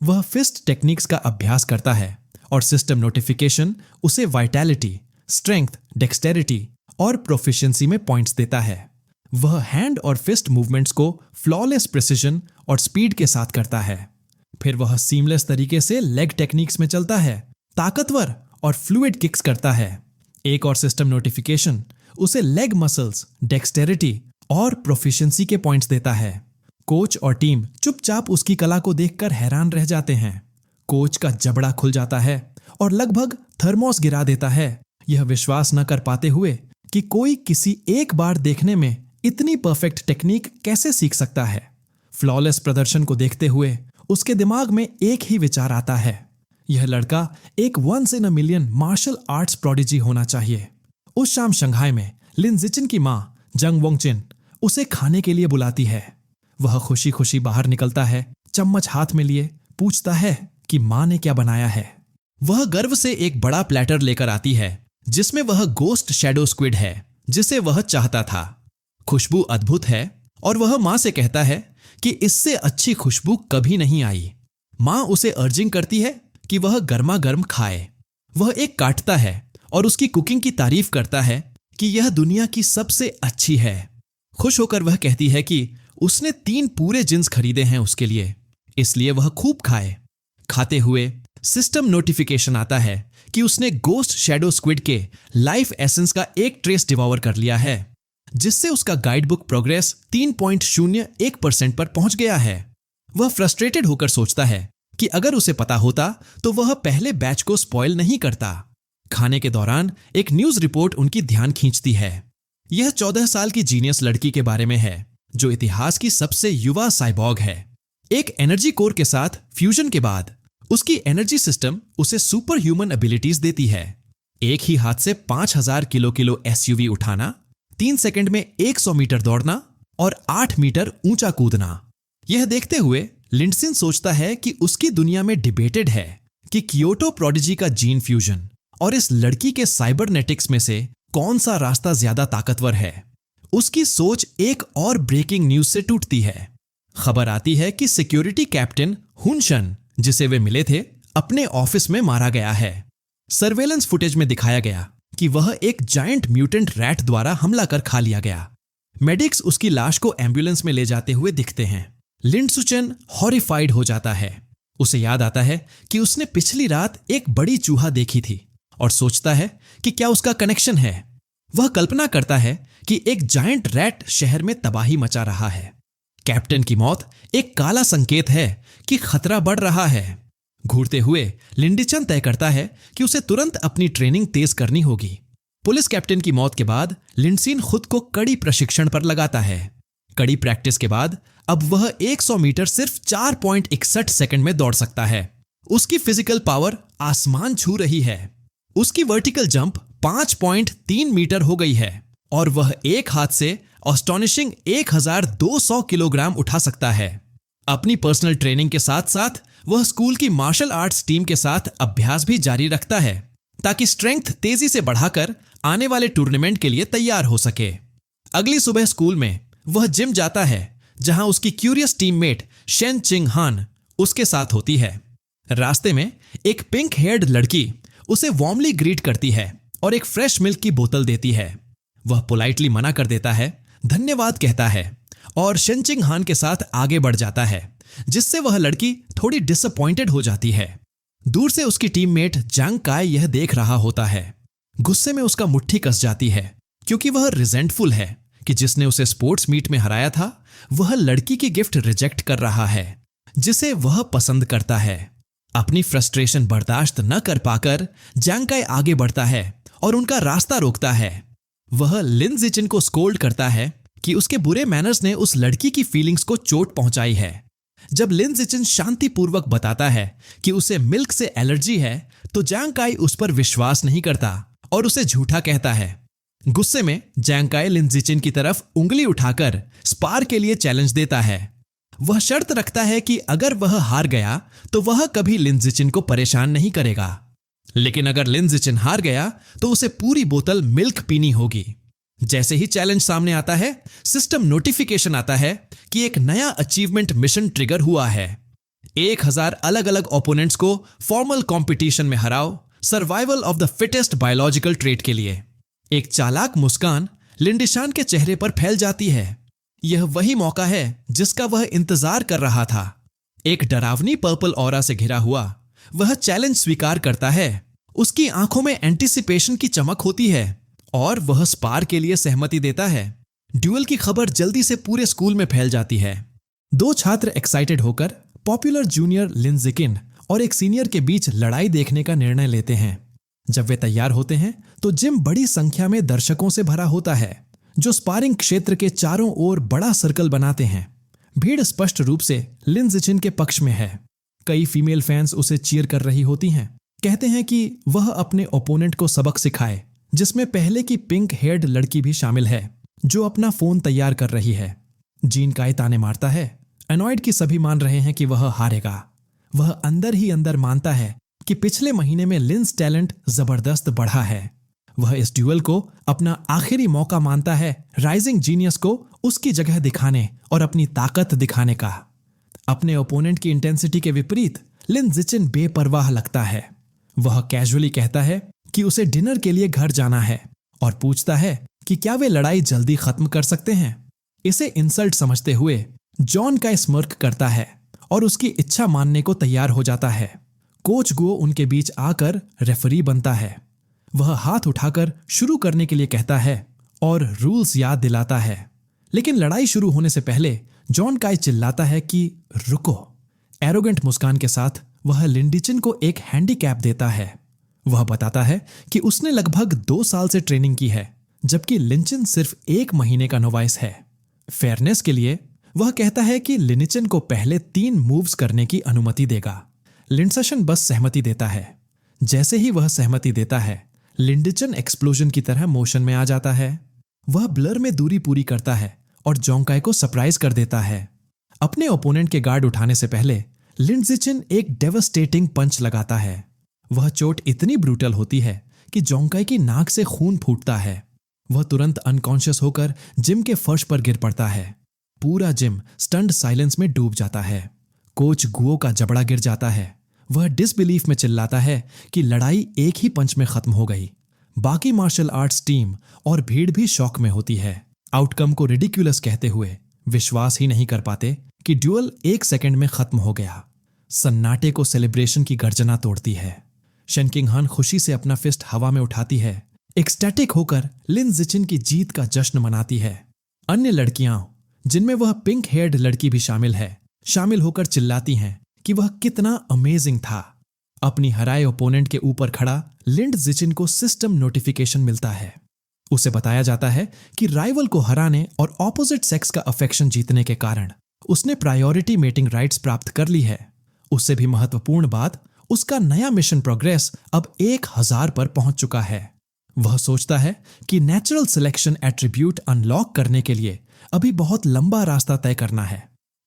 वह फिस्ट टेक्निक्स का अभ्यास करता है और सिस्टम नोटिफिकेशन उसे वाइटैलिटी, स्ट्रेंथ, डेक्सटेरिटी और प्रोफिशिएंसी में पॉइंट्स देता है। वह हैंड और फिस्ट मूवमेंट्स को फ्लॉलेस प्रिसिजन और स्पीड के साथ करता है। फिर वह सीमलेस तरीके से लेग टेक्निक्स में चलता है, ताकतवर और फ्लूइड किक्स करता है। एक और सिस्टम नोटिफिकेशन उसे लेग मसल्स, डेक्सटेरिटी और प्रोफिशिएंसी के पॉइंट्स देता है। कोच और टीम चुपचाप उसकी कला को देखकर हैरान रह जाते हैं। कोच का जबड़ा खुल जाता है और लगभग थर्मोस गिरा देता है, यह विश्वास न कर पाते हुए कि कोई किसी एक बार देखने में इतनी परफेक्ट टेक्निक कैसे सीख सकता है। फ्लॉलेस प्रदर्शन को देखते हुए उसके दिमाग में एक ही विचार आता है, यह लड़का एक once in a million martial arts prodigy होना चाहिए। उस शाम शंघाई में लिन जिचिन की मां जंग वोंगचिन उसे खाने के लिए बुलाती है। वह खुशी खुशी बाहर निकलता है, चम्मच हाथ में लिए पूछता है कि मां ने क्या बनाया है। वह गर्व से एक बड़ा प्लेटर लेकर आती है, जिसमें वह गोस्ट शैडो स्क्विड है जिसे वह चाहता था। खुशबू अद्भुत है और वह मां से कहता है कि इससे अच्छी खुशबू कभी नहीं आई। मां उसे अर्जिंग करती है कि वह गर्मा गर्म खाए। वह एक काटता है और उसकी कुकिंग की तारीफ करता है कि यह दुनिया की सबसे अच्छी है। खुश होकर वह कहती है कि उसने 3 पूरे जिन्स खरीदे हैं उसके लिए, इसलिए वह खूब खाए। खाते हुए सिस्टम नोटिफिकेशन आता है कि उसने गोस्ट शैडो स्क्विड के लाइफ एसेंस का एक ट्रेस डिवॉवर कर लिया है, जिससे उसका गाइड बुक प्रोग्रेस 3.01% पर पहुंच गया है। वह फ्रस्ट्रेटेड होकर सोचता है कि अगर उसे पता होता तो वह पहले बैच को स्पॉइल नहीं करता। खाने के दौरान एक न्यूज रिपोर्ट उनकी ध्यान खींचती है। यह 14 साल की जीनियस लड़की के बारे में है, जो इतिहास की सबसे युवा साइबॉग है। एक एनर्जी कोर के साथ फ्यूजन के बाद उसकी एनर्जी सिस्टम उसे सुपर ह्यूमन एबिलिटीज देती है। एक ही हाथ से 5000 किलो एसयूवी उठाना, 3 सेकंड में 100 मीटर दौड़ना और 8 मीटर ऊंचा कूदना। यह देखते हुए लिंडसिन सोचता है कि उसकी दुनिया में डिबेटेड है कि कियोटो प्रोडिजी का जीन फ्यूजन और इस लड़की के साइबरनेटिक्स में से कौन सा रास्ता ज्यादा ताकतवर है। उसकी सोच एक और ब्रेकिंग न्यूज से टूटती है। खबर आती है कि सिक्योरिटी कैप्टन हुनशन, जिसे वे मिले थे, अपने ऑफिस में मारा गया है। सर्वेलेंस फुटेज में दिखाया गया कि वह एक जायंट म्यूटेंट रैट द्वारा हमला कर खा लिया गया। मेडिक्स उसकी लाश को एम्बुलेंस में ले जाते हुए दिखते हैं। लिंडसुचेन हॉरिफाइड हो जाता है। उसे याद आता है कि उसने पिछली रात एक बड़ी चूहा देखी थी और सोचता है कि क्या उसका कनेक्शन है। वह कल्पना करता है कि एक जायंट रैट शहर में तबाही मचा रहा है। कैप्टन की मौत एक काला संकेत है कि खतरा बढ़ रहा है। घूरते हुए लिंडिचन तय करता है कि उसे तुरंत अपनी ट्रेनिंग तेज करनी होगी। पुलिस कैप्टन की मौत के बाद लिंडसीन खुद को कड़ी प्रशिक्षण पर लगाता है। कड़ी प्रैक्टिस के बाद अब वह 100 मीटर सिर्फ 4.61 सेकंड में दौड़ सकता है। उसकी फिजिकल पावर आसमान छू रही है। उसकी वर्टिकल जंप 5.3 मीटर हो गई है और वह एक हाथ से एस्टोनिशिंग 1200 किलोग्राम उठा सकता है। अपनी पर्सनल ट्रेनिंग के साथ साथ वह स्कूल की मार्शल आर्ट्स टीम के साथ अभ्यास भी जारी रखता है ताकि स्ट्रेंथ तेजी से बढ़ाकर आने वाले टूर्नामेंट के लिए तैयार हो सके। अगली सुबह स्कूल में वह जिम जाता है जहां उसकी क्यूरियस टीममेट शेन चिंग हान उसके साथ होती है। रास्ते में एक पिंक हेयर्ड लड़की उसे वार्मली ग्रीट करती है और एक फ्रेश मिल्क की बोतल देती है। वह पोलाइटली मना कर देता है, धन्यवाद कहता है और शेन चिंग हान के साथ आगे बढ़ जाता है, जिससे वह लड़की थोड़ी डिसअपॉइंटेड हो जाती है। दूर से उसकी टीममेट जांग काय यह देख रहा होता है। गुस्से में उसका मुट्ठी कस जाती है क्योंकि वह रिजेंटफुल है कि जिसने उसे स्पोर्ट्स मीट में हराया था वह लड़की की गिफ्ट रिजेक्ट कर रहा है जिसे वह पसंद करता है। अपनी फ्रस्ट्रेशन बर्दाश्त न कर पाकर जांग काय आगे बढ़ता है और उनका रास्ता रोकता है। वह लिन जिचिन को स्कोल्ड करता है कि उसके बुरे मैनर्स ने उस लड़की की फीलिंग्स को चोट पहुंचाई है। जब लिन जिचिन शांतिपूर्वक बताता है कि उसे मिल्क से एलर्जी है तो जांग काय उस पर विश्वास नहीं करता और उसे झूठा कहता है। गुस्से में जांग काय लिन जिचिन की तरफ उंगली उठाकर स्पार के लिए चैलेंज देता है। वह शर्त रखता है कि अगर वह हार गया तो वह कभी लिन जिचिन को परेशान नहीं करेगा, लेकिन अगर लिन जिचिन हार गया तो उसे पूरी बोतल मिल्क पीनी होगी। जैसे ही चैलेंज सामने आता है सिस्टम नोटिफिकेशन आता है कि एक नया अचीवमेंट मिशन ट्रिगर हुआ है। 1000 अलग अलग ओपोनेंट्स को फॉर्मल कंपटीशन में हराओ, survival of the fittest biological trait के लिए। एक चालाक मुस्कान लिंडिशान के चेहरे पर फैल जाती है। यह वही मौका है जिसका वह इंतजार कर रहा था। एक डरावनी पर्पल ऑरा से घिरा हुआ वह चैलेंज स्वीकार करता है। उसकी आंखों में एंटीसिपेशन की चमक होती है और वह स्पार के लिए सहमति देता है। ड्यूअल की खबर जल्दी से पूरे स्कूल में फैल जाती है। 2 छात्र एक्साइटेड होकर पॉपुलर जूनियर लिन जिकिन और एक सीनियर के बीच लड़ाई देखने का निर्णय लेते हैं। जब वे तैयार होते हैं तो जिम बड़ी संख्या में दर्शकों से भरा होता है जो स्पारिंग क्षेत्र के चारों ओर बड़ा सर्कल बनाते हैं। भीड़ स्पष्ट रूप से लिन जिचिन के पक्ष में है। कई फीमेल फैंस उसे चीयर कर रही होती हैं, कहते हैं कि वह अपने ओपोनेंट को सबक सिखाए, जिसमें पहले की पिंक हेयर्ड लड़की भी शामिल है जो अपना फोन तैयार कर रही है। जीन काय ताने मारता है। एनॉयड की सभी मान रहे हैं कि वह हारेगा। वह अंदर ही अंदर मानता है कि पिछले महीने में लिन्स टैलेंट जबरदस्त बढ़ा है। वह इस ड्यूअल को अपना आखिरी मौका मानता है राइजिंग जीनियस को उसकी जगह दिखाने और अपनी ताकत दिखाने का। अपने ओपोनेंट की इंटेंसिटी के विपरीत लिन जिचिन बेपरवाह लगता है। वह कैजुअली कहता है कि उसे डिनर के लिए घर जाना है और पूछता है कि क्या वे लड़ाई जल्दी खत्म कर सकते हैं। इसे इंसल्ट समझते हुए जॉन का स्मर्क करता है और उसकी इच्छा मानने को तैयार हो जाता है। कोच गो उनके बीच आकर रेफरी बनता है। वह हाथ उठाकर शुरू करने के लिए कहता है और रूल्स याद दिलाता है, लेकिन लड़ाई शुरू होने से पहले जॉन काय चिल्लाता है कि रुको। एरोगेंट मुस्कान के साथ वह लिंडिचिन को एक हैंडीकैप देता है। वह बताता है कि उसने लगभग 2 साल से ट्रेनिंग की है, जबकि लिंचिन सिर्फ 1 महीने का नोवाइस है। फेयरनेस के लिए वह कहता है कि लिनिचिन को पहले 3 मूव्स करने की अनुमति देगा। लिंडसन बस सहमति देता है। जैसे ही वह सहमति देता है, लिंडिचन एक्सप्लोजन की तरह मोशन में आ जाता है। वह ब्लर में दूरी पूरी करता है और जोंकाई को सरप्राइज कर देता है। अपने ओपोनेंट के गार्ड उठाने से पहले लिंडजिचिन एक डेवस्टेटिंग पंच लगाता है। वह चोट इतनी ब्रूटल होती है कि जोंकाई की नाक से खून फूटता है। वह तुरंत अनकॉन्शियस होकर जिम के फर्श पर गिर पड़ता है। पूरा जिम स्टन्ड साइलेंस में डूब जाता है। कोच गुओ का जबड़ा गिर जाता है। वह डिसबिलीफ में चिल्लाता है कि लड़ाई एक ही पंच में खत्म हो गई। बाकी मार्शल आर्ट्स टीम और भीड़ भी शॉक में होती है, आउटकम को रिडिक्यूलस कहते हुए विश्वास ही नहीं कर पाते कि ड्यूअल 1 सेकंड में खत्म हो गया। सन्नाटे को सेलिब्रेशन की गर्जना तोड़ती है। शेन चिंग हान खुशी से अपना फिस्ट हवा में उठाती है, एक्सटैटिक होकर लिन जिचिन की जीत का जश्न मनाती है। अन्य लड़कियां, जिनमें वह पिंक हेयर्ड लड़की भी शामिल है, शामिल होकर चिल्लाती हैं कि वह कितना अमेजिंग था। अपनी हराए ओपोनेंट के ऊपर खड़ा लिंड जिचिन को सिस्टम नोटिफिकेशन मिलता है। उसे बताया जाता है कि राइवल को हराने और ऑपोजिट सेक्स का अफेक्शन जीतने के कारण उसने प्रायोरिटी मेटिंग राइट्स प्राप्त कर ली है। उससे भी महत्वपूर्ण बात, उसका नया मिशन प्रोग्रेस अब 1000 पर पहुंच चुका है। वह सोचता है कि नेचुरल सिलेक्शन एट्रीब्यूट अनलॉक करने के लिए अभी बहुत लंबा रास्ता तय करना है।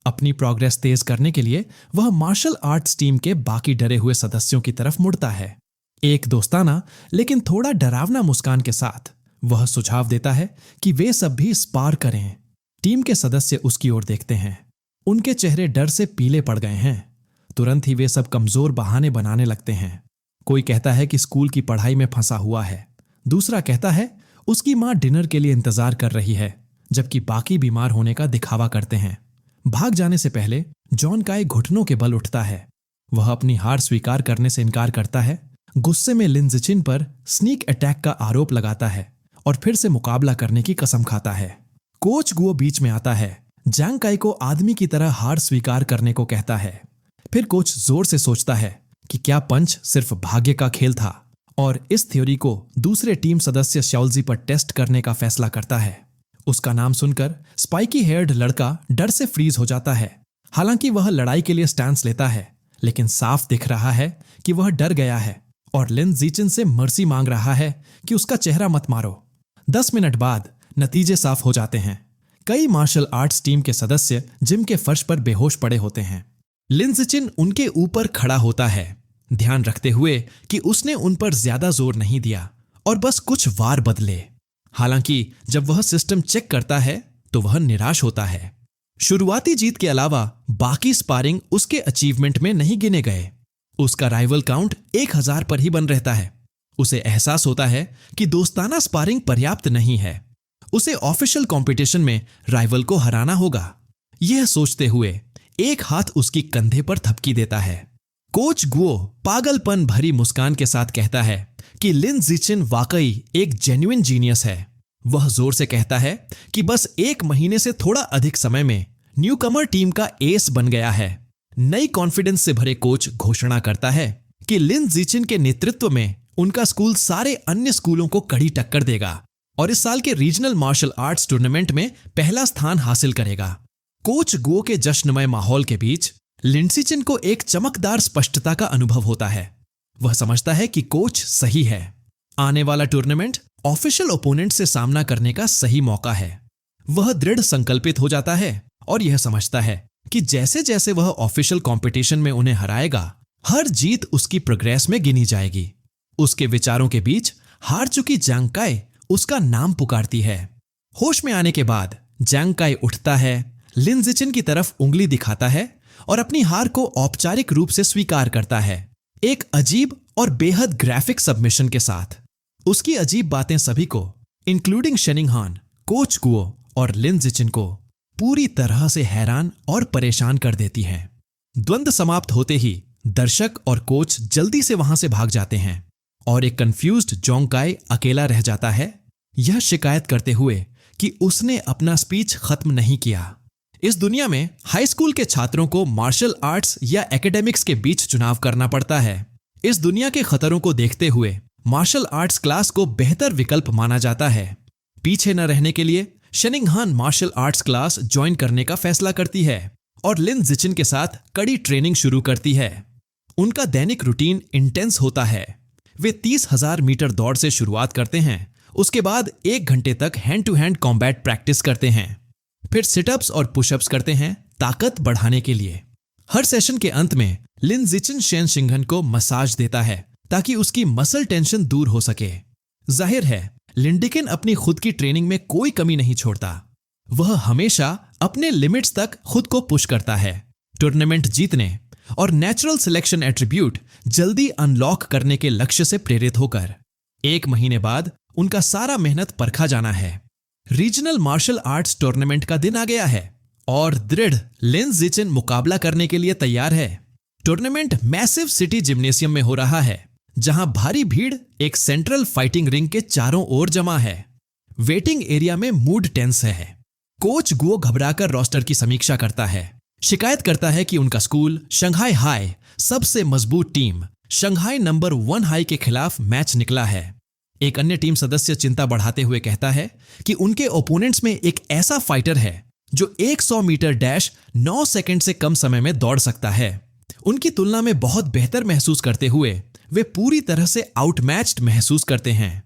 अपनी प्रोग्रेस तेज करने के लिए वह मार्शल आर्ट्स टीम के बाकी डरे हुए सदस्यों की तरफ मुड़ता है। एक दोस्ताना लेकिन थोड़ा डरावना मुस्कान के साथ वह सुझाव देता है कि वे सब भी स्पार करें। टीम के सदस्य उसकी ओर देखते हैं। उनके चेहरे डर से पीले पड़ गए हैं। तुरंत ही वे सब कमजोर बहाने बनाने लगते हैं। कोई कहता है कि स्कूल की पढ़ाई में फंसा हुआ है। दूसरा कहता है उसकी मां डिनर के लिए इंतजार कर रही है, जबकि बाकी बीमार होने का दिखावा करते हैं। भाग जाने से पहले जॉन काय घुटनों के बल उठता है। वह अपनी हार स्वीकार करने से इनकार करता है। गुस्से में लिन जिचिन पर स्नीक अटैक का आरोप लगाता है और फिर से मुकाबला करने की कसम खाता है। कोच गुओ बीच में आता है। जैंग काई को आदमी की तरह हार स्वीकार करने को कहता है। फिर कोच जोर से सोचता है कि क्या पंच सिर्फ भाग्य का खेल था, और इस थ्योरी को दूसरे टीम सदस्य शाओल्जी पर टेस्ट करने का फैसला करता है। उसका नाम सुनकर स्पाइकी हेयर्ड लड़का डर से फ्रीज हो जाता है। हालांकि वह लड़ाई के लिए स्टैंस लेता है, लेकिन साफ दिख रहा है कि वह डर गया है और लिन जिचिन से मर्सी मांग रहा है कि उसका चेहरा मत मारो। 10 मिनट बाद नतीजे साफ हो जाते हैं। कई मार्शल आर्ट्स टीम के सदस्य जिम के फर्श पर बेहोश पड़े होते हैं। लिन जिचिन उनके ऊपर खड़ा होता है, ध्यान रखते हुए कि उसने उन पर ज्यादा जोर नहीं दिया और बस कुछ वार बदले। हालांकि जब वह सिस्टम चेक करता है तो वह निराश होता है। शुरुआती जीत के अलावा बाकी स्पारिंग उसके अचीवमेंट में नहीं गिने गए। उसका राइवल काउंट 1000 पर ही बन रहता है। उसे एहसास होता है कि दोस्ताना स्पारिंग पर्याप्त नहीं है। उसे ऑफिशियल कंपटीशन में राइवल को हराना होगा। यह सोचते हुए एक हाथ उसकी कंधे पर थपकी देता है। कोच गुओ पागलपन भरी मुस्कान के साथ कहता है कि लिन जिचिन वाकई एक जेन्युइन जीनियस है। वह जोर से कहता है कि बस 1 महीने से थोड़ा अधिक समय में न्यूकमर टीम का एस बन गया है। नई कॉन्फिडेंस से भरे कोच घोषणा करता है कि लिन जिचिन के नेतृत्व में उनका स्कूल सारे अन्य स्कूलों को कड़ी टक्कर देगा और इस साल के रीजनल मार्शल आर्ट्स टूर्नामेंट में पहला स्थान हासिल करेगा। कोच गुओ के जश्नमय माहौल के बीच लिन जिचिन को एक चमकदार स्पष्टता का अनुभव होता है। वह समझता है कि कोच सही है। आने वाला टूर्नामेंट ऑफिशियल ओपोनेंट से सामना करने का सही मौका है। वह दृढ़ संकल्पित हो जाता है और यह समझता है कि जैसे जैसे वह ऑफिशियल कंपटीशन में उन्हें हराएगा, हर जीत उसकी प्रोग्रेस में गिनी जाएगी। उसके विचारों के बीच हार चुकी जैंग काई उसका नाम पुकारती है। होश में आने के बाद जैंग काई उठता है, लिन जिचिन की तरफ उंगली दिखाता है और अपनी हार को औपचारिक रूप से स्वीकार करता है, एक अजीब और बेहद ग्राफिक सबमिशन के साथ। उसकी अजीब बातें सभी को, इंक्लूडिंग शेनिंगहान, कोच गुओ और लिन जिचिन को पूरी तरह से हैरान और परेशान कर देती हैं। द्वंद्व समाप्त होते ही दर्शक और कोच जल्दी से वहां से भाग जाते हैं और एक कंफ्यूज्ड जोंग काई अकेला रह जाता है, यह शिकायत करते हुए कि उसने अपना स्पीच खत्म नहीं किया। इस दुनिया में हाई स्कूल के छात्रों को मार्शल आर्ट्स या एकेडमिक्स के बीच चुनाव करना पड़ता है। इस दुनिया के खतरों को देखते हुए मार्शल आर्ट्स क्लास को बेहतर विकल्प माना जाता है। पीछे न रहने के लिए शेनिंगहान मार्शल आर्ट्स क्लास ज्वाइन करने का फैसला करती है और लिन जिचिन के साथ कड़ी ट्रेनिंग शुरू करती है। उनका दैनिक रूटीन इंटेंस होता है। वे 30,000 मीटर दौड़ से शुरुआत करते हैं। उसके बाद 1 घंटे तक hand to hand combat practice करते हैं। फिर सिटअप्स और पुशअप्स करते हैं ताकत बढ़ाने के लिए। हर सेशन के अंत में लिन जिचिन शेन शिंगहन को मसाज देता है ताकि उसकी मसल टेंशन दूर हो सके। जाहिर है लिंडिकिन अपनी खुद की ट्रेनिंग में कोई कमी नहीं छोड़ता। वह हमेशा अपने लिमिट्स तक खुद को पुश करता है, टूर्नामेंट जीतने और नेचुरल सिलेक्शन एट्रीब्यूट जल्दी अनलॉक करने के लक्ष्य से प्रेरित होकर। 1 महीने बाद उनका सारा मेहनत परखा जाना है। रीजनल मार्शल आर्ट्स टूर्नामेंट का दिन आ गया है और दृढ़ लिन जिचिन मुकाबला करने के लिए तैयार है। टूर्नामेंट मैसिव सिटी जिम्नेशियम में हो रहा है, जहां भारी भीड़ एक सेंट्रल फाइटिंग रिंग के चारों ओर जमा है। वेटिंग एरिया में मूड टेंस है। कोच गुओ घबराकर रोस्टर की समीक्षा करता है। शिकायत करता है कि उनका स्कूल शंघाई हाई सबसे मजबूत टीम शंघाई नंबर 1 हाई के खिलाफ मैच निकला है। एक अन्य टीम सदस्य चिंता बढ़ाते हुए कहता है कि उनके ओपोनेंट्स में एक ऐसा फाइटर है जो 100 मीटर डैश 9 सेकंड से कम समय में दौड़ सकता है। उनकी तुलना में बहुत बेहतर महसूस करते हुए वे पूरी तरह से आउटमैच्ड महसूस करते हैं।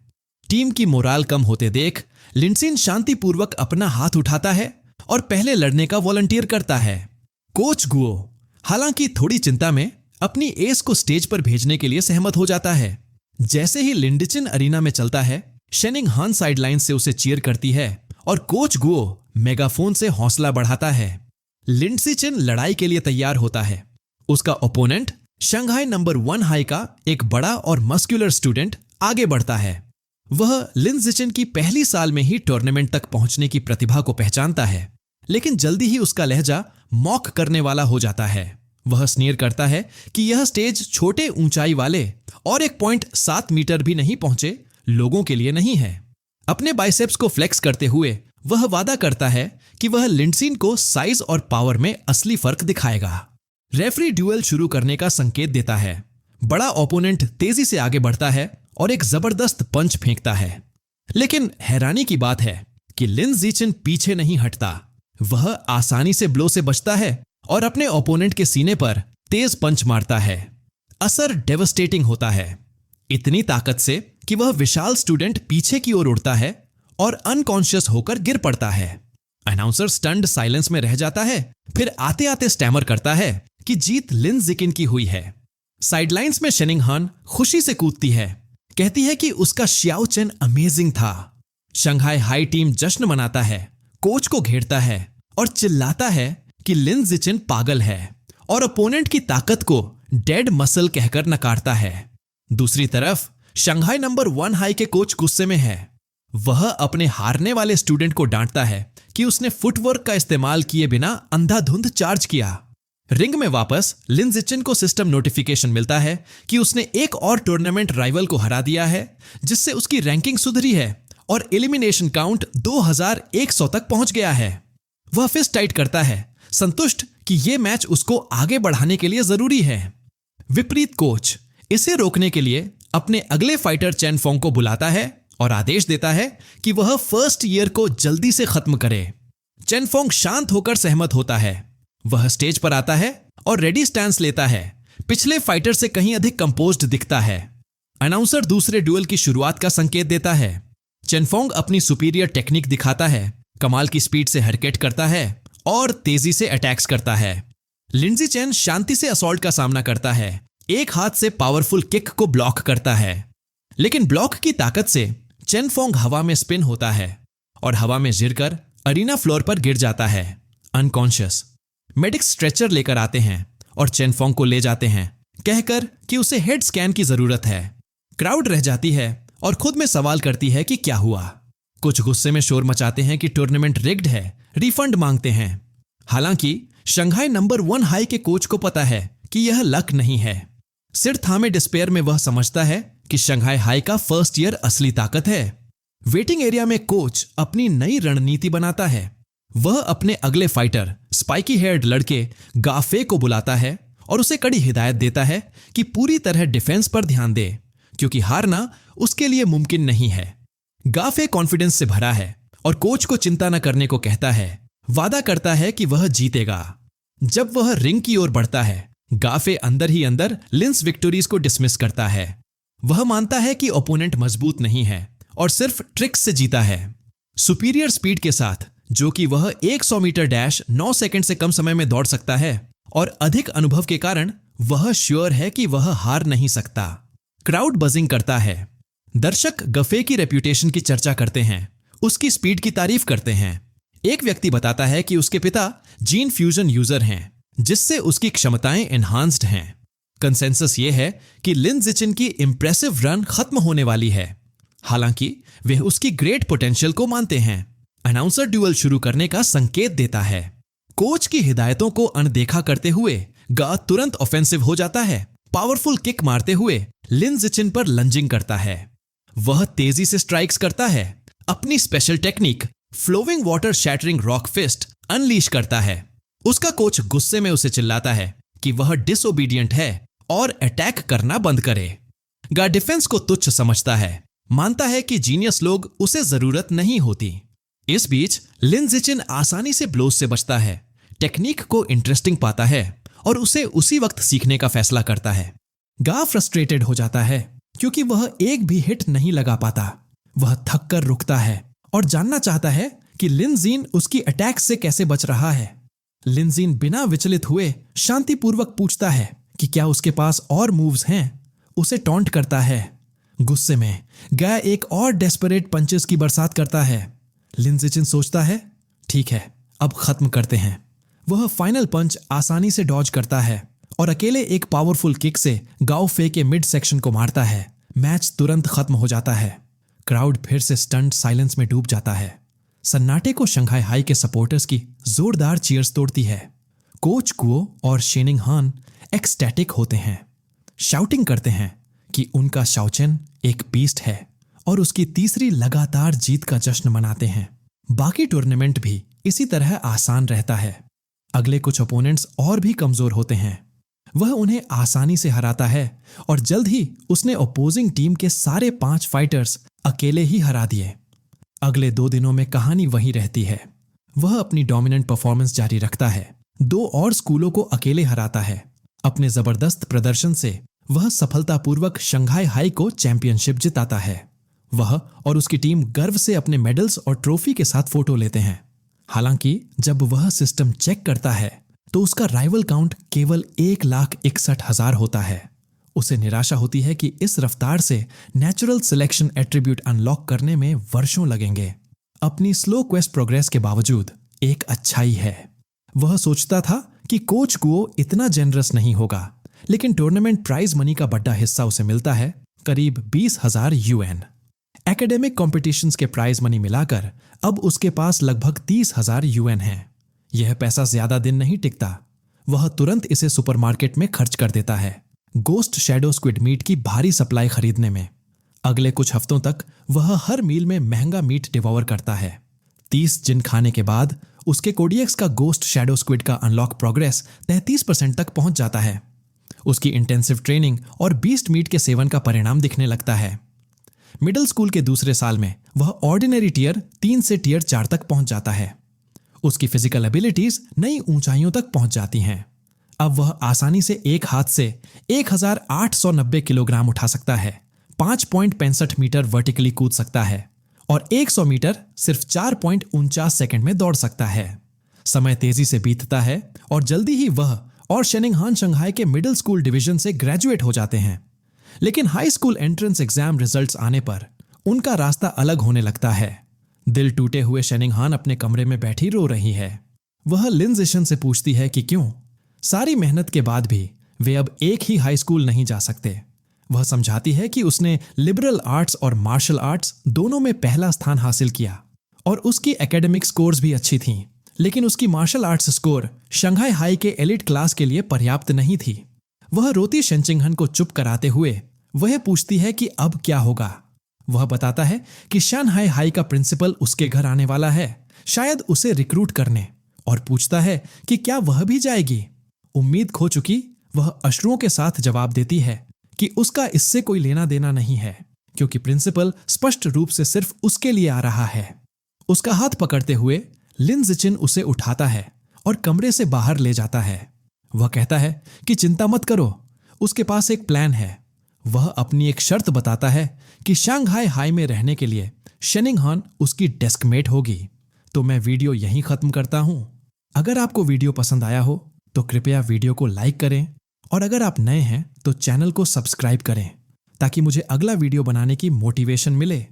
टीम की मोराल कम होते देख लिंडसिन शांतिपूर्वक अपना हाथ उठाता है और पहले लड़ने का वॉलंटियर करता है। कोच गुओ हालांकि थोड़ी चिंता में अपनी एस को स्टेज पर भेजने के लिए सहमत हो जाता है। जैसे ही लिंडचिन अरीना में चलता है, शेनिंग हान साइडलाइन से उसे चीयर करती है और कोच गुओ मेगाफोन से हौसला बढ़ाता है। लिंडसिचिन लड़ाई के लिए तैयार होता है। उसका ओपोनेंट शंघाई नंबर 1 हाई का एक बड़ा और मस्कुलर स्टूडेंट आगे बढ़ता है। वह लिंडसिचिन की पहली साल में ही टूर्नामेंट तक पहुंचने की प्रतिभा को पहचानता है, लेकिन जल्दी ही उसका लहजा मॉक करने वाला हो जाता है। वह स्नीर करता है कि यह स्टेज छोटे ऊंचाई वाले और 1.7 मीटर भी नहीं पहुंचे लोगों के लिए नहीं है। अपने बाइसेप्स को फ्लेक्स करते हुए वह वादा करता है कि वह लिंडसिन को साइज और पावर में असली फर्क दिखाएगा। रेफरी ड्यूएल शुरू करने का संकेत देता है। बड़ा ओपोनेंट तेजी से आगे बढ़ता है और एक जबरदस्त पंच फेंकता है, लेकिन हैरानी की बात है कि लिंडसिचिन पीछे नहीं हटता। वह आसानी से ब्लो से बचता है और अपने ओपोनेंट के सीने पर तेज पंच मारता है। असर डेवस्टेटिंग होता है, इतनी ताकत से कि वह विशाल स्टूडेंट पीछे की ओर उड़ता है और अनकॉन्शियस होकर गिर पड़ता है। अनाउंसर स्टन्ड साइलेंस में रह जाता है, फिर आते आते स्टैमर करता है कि जीत लिंडसिचिन की हुई है। साइडलाइंस में शेनिंग हान खुशी से कूदती है, कहती है कि उसका श्याओ चेन अमेजिंग था। शंघाई हाई टीम जश्न मनाता है, कोच को घेरता है और चिल्लाता है कि लिंडसिचिन पागल है और ओपोनेंट की ताकत को डेड मसल कहकर नकारता है। दूसरी तरफ शंघाई नंबर 1 हाई के कोच गुस्से में है। वह अपने हारने वाले स्टूडेंट को डांटता है कि उसने फुटवर्क का इस्तेमाल किए बिना अंधाधुंध चार्ज किया। रिंग में वापस लिंडसिचिन को सिस्टम नोटिफिकेशन मिलता है कि उसने एक और टूर्नामेंट राइवल को हरा दिया है, जिससे उसकी रैंकिंग सुधरी है और एलिमिनेशन काउंट 2100 तक पहुंच गया है। वह फिस्ट टाइट करता है, संतुष्ट कि यह मैच उसको आगे बढ़ाने के लिए जरूरी है। विपरीत कोच इसे रोकने के लिए अपने अगले फाइटर चेन फोंग को बुलाता है और आदेश देता है कि वह फर्स्ट ईयर को जल्दी से खत्म करे। चेन फोंग शांत होकर सहमत होता है। वह स्टेज पर आता है और रेडी स्टैंस लेता है। पिछले फाइटर से कहीं अधिक कंपोज्ड दिखता है। अनाउंसर दूसरे ड्यूएल की शुरुआत का संकेत देता है। चेन फोंग अपनी सुपीरियर टेक्निक दिखाता है, कमाल की स्पीड से हरकत करता है और तेजी से अटैक्स करता है। लिंडसिचिन शांति से असॉल्ट का सामना करता है, एक हाथ से पावरफुल किक को ब्लॉक करता है, लेकिन ब्लॉक की ताकत से चेन फोंग हवा में स्पिन होता है और हवा में गिरकर अरीना फ्लोर पर गिर जाता है अनकॉन्शियस। मेडिक्स स्ट्रेचर लेकर आते हैं और चेन फोंग को ले जाते हैं, कहकर कि उसे हेड स्कैन की जरूरत है। क्राउड रह जाती है और खुद में सवाल करती है कि क्या हुआ। कुछ गुस्से में शोर मचाते हैं कि टूर्नामेंट रिग्ड है, रिफंड मांगते हैं। हालांकि शंघाई नंबर 1 हाई के कोच को पता है कि यह लक नहीं है। सिर थामे डिस्पेयर में वह समझता है कि शंघाई हाई का फर्स्ट ईयर असली ताकत है। वेटिंग एरिया में कोच अपनी नई रणनीति बनाता है। वह अपने अगले फाइटर स्पाइकी हेयर्ड लड़के गाफे को बुलाता है और उसे कड़ी हिदायत देता है कि पूरी तरह डिफेंस पर ध्यान दे, क्योंकि हारना उसके लिए मुमकिन नहीं है। गाफे कॉन्फिडेंस से भरा है और कोच को चिंता न करने को कहता है। वादा करता है कि वह जीतेगा। जब वह रिंग की ओर बढ़ता है, गाफे अंदर ही अंदर लिंस विक्टोरीज को डिसमिस करता है। वह मानता है कि ओपोनेंट मजबूत नहीं है और सिर्फ ट्रिक्स से जीता है। सुपीरियर स्पीड के साथ, जो कि वह 100 मीटर डैश 9 सेकंड से कम समय में दौड़ सकता है, और अधिक अनुभव के कारण वह श्योर है कि वह हार नहीं सकता। क्राउड बजिंग करता है। दर्शक गफे की रेप्यूटेशन की चर्चा करते हैं, उसकी स्पीड की तारीफ करते हैं। एक व्यक्ति बताता है कि उसके पिता जीन फ्यूजन यूजर हैं, जिससे उसकी क्षमताएं एनहांस्ड हैं। कंसेंसस ये है कि लिंडसिचिन की इंप्रेसिव रन खत्म होने वाली है, हालांकि वे उसकी ग्रेट पोटेंशियल को मानते हैं। अनाउंसर ड्यूएल शुरू करने का संकेत देता है। कोच की हिदायतों को अनदेखा करते हुए गा तुरंत ऑफेंसिव हो जाता है। पावरफुल किक मारते हुए लिंडसिचिन पर लंजिंग करता है। वह तेजी से स्ट्राइक्स करता है। अपनी special technique flowing water shattering rock fist unleash करता है। उसका कोच गुस्से में उसे चिल्लाता है कि वह डिसोबीडियंट है और अटैक करना बंद करे। गा डिफेंस को तुच्छ समझता है, मानता है कि जीनियस लोग उसे जरूरत नहीं होती। इस बीच लिन जिचिन आसानी से ब्लोज से बचता है, टेक्निक को इंटरेस्टिंग पाता है और उसे उसी वक्त सीखने का फैसला करता है। गा फ्रस्ट्रेटेड हो जाता है क्योंकि वह एक भी हिट नहीं लगा पाता। वह थक कर रुकता है और जानना चाहता है कि लिन जीन उसकी अटैक से कैसे बच रहा है। लिन जीन बिना विचलित हुए शांतिपूर्वक पूछता है कि क्या उसके पास और मूव्स हैं। उसे टॉन्ट करता है। गुस्से में गा एक और डेस्परेट पंचेस की बरसात करता है। लिन जिचिन सोचता है, ठीक है, अब खत्म करते हैं। वह फाइनल पंच आसानी से डॉज करता है और अकेले एक पावरफुल किक से गाओ फे के मिड सेक्शन को मारता है। मैच तुरंत खत्म हो जाता है। क्राउड फिर से स्टंट साइलेंस में डूब जाता है। सन्नाटे को शंघाई हाई के सपोर्टर्स की जोरदार चीयर्स तोड़ती है। कोच कुओ और शेनिंग हान एक्सटैटिक होते हैं, शाउटिंग करते हैं कि उनका शाओचेन एक बीस्ट है और उसकी तीसरी लगातार जीत का जश्न मनाते हैं। बाकी टूर्नामेंट भी इसी तरह आसान रहता है। अगले कुछ ओपोनेंट्स और भी कमजोर होते हैं। वह उन्हें आसानी से हराता है और जल्द ही उसने ओपोजिंग टीम के सारे 5 फाइटर्स अकेले ही हरा दिए। अगले 2 दिनों में कहानी वही रहती है। वह अपनी डोमिनेंट परफॉर्मेंस जारी रखता है, 2 और स्कूलों को अकेले हराता है। अपने जबरदस्त प्रदर्शन से वह सफलतापूर्वक शंघाई हाई को चैंपियनशिप जिताता है। वह और उसकी टीम गर्व से अपने मेडल्स और ट्रॉफी के साथ फोटो लेते हैं। हालांकि जब वह सिस्टम चेक करता है तो उसका राइवल काउंट केवल 1,61,000 होता है। उसे निराशा होती है कि इस रफ्तार से नेचुरल सिलेक्शन एट्रीब्यूट अनलॉक करने में वर्षों लगेंगे। अपनी स्लो क्वेस्ट प्रोग्रेस के बावजूद एक अच्छाई है। वह सोचता था कि कोच कुओ इतना जेनरस नहीं होगा, लेकिन टूर्नामेंट प्राइज मनी का बड़ा हिस्सा उसे मिलता है, करीब 20,000 यूएन। एकेडमिक कॉम्पिटिशन्स के प्राइज मनी मिलाकर अब उसके पास लगभग 30,000 यूएन है। यह पैसा ज्यादा दिन नहीं टिकता। वह तुरंत इसे सुपरमार्केट में खर्च कर देता है, गोस्ट शैडो स्क्विड मीट की भारी सप्लाई खरीदने में। अगले कुछ हफ्तों तक वह हर मील में महंगा मीट डिवॉर करता है। 30 जिन खाने के बाद उसके कोडियक्स का गोस्ट शैडो स्क्विड का अनलॉक प्रोग्रेस 33% तक पहुंच जाता है। उसकी इंटेंसिव ट्रेनिंग और बीस्ट मीट के सेवन का परिणाम दिखने लगता है। मिडिल स्कूल के दूसरे साल में वह ऑर्डिनरी टियर 3 से टियर 4 तक पहुंच जाता है। उसकी फिजिकल एबिलिटीज नई ऊंचाइयों तक पहुंच जाती हैं। अब वह आसानी से एक हाथ से 1,890 किलोग्राम उठा सकता है, 5.65 मीटर वर्टिकली कूद सकता है और 100 मीटर सिर्फ 4.49 सेकंड में दौड़ सकता है। समय तेजी से बीतता है और जल्दी ही वह और शेनिंग हान शंघाई के मिडिल स्कूल डिवीजन से ग्रेजुएट हो जाते हैं। लेकिन high school entrance exam results आने पर उनका रास्ता अलग होने लगता है। दिल टूटे हुए शेनिंग हान अपने कमरे में बैठी रो रही है। वह लिन जिशन से पूछती है कि क्यों, सारी मेहनत के बाद भी वे अब एक ही हाई स्कूल नहीं जा सकते। वह समझाती है कि उसने लिबरल आर्ट्स और मार्शल आर्ट्स दोनों में पहला स्थान हासिल किया और उसकी एकेडमिक स्कोर्स भी अच्छी थीं, लेकिन उसकी martial arts score Shanghai high के एलिट क्लास के लिए पर्याप्त नहीं थी। वह रोती शेनचिंगहन को चुप कराते हुए वह पूछती है कि अब क्या होगा। वह बताता है कि शंघाई हाई का प्रिंसिपल उसके घर आने वाला है, शायद उसे रिक्रूट करने, और पूछता है कि क्या वह भी जाएगी। उम्मीद खो चुकी वह अश्रुओं के साथ जवाब देती है कि उसका इससे कोई लेना देना नहीं है, क्योंकि प्रिंसिपल स्पष्ट रूप से सिर्फ उसके लिए आ रहा है। उसका हाथ पकड़ते हुए लिन जिचिन उसे उठाता है और कमरे से बाहर ले जाता है। वह कहता है कि चिंता मत करो, उसके पास एक प्लान है। वह अपनी एक शर्त बताता है कि शंघाई हाई में रहने के लिए शेनिंग हान उसकी डेस्कमेट होगी। तो मैं वीडियो यहीं खत्म करता हूं। अगर आपको वीडियो पसंद आया हो तो कृपया वीडियो को लाइक करें, और अगर आप नए हैं तो चैनल को सब्सक्राइब करें ताकि मुझे अगला वीडियो बनाने की मोटिवेशन मिले।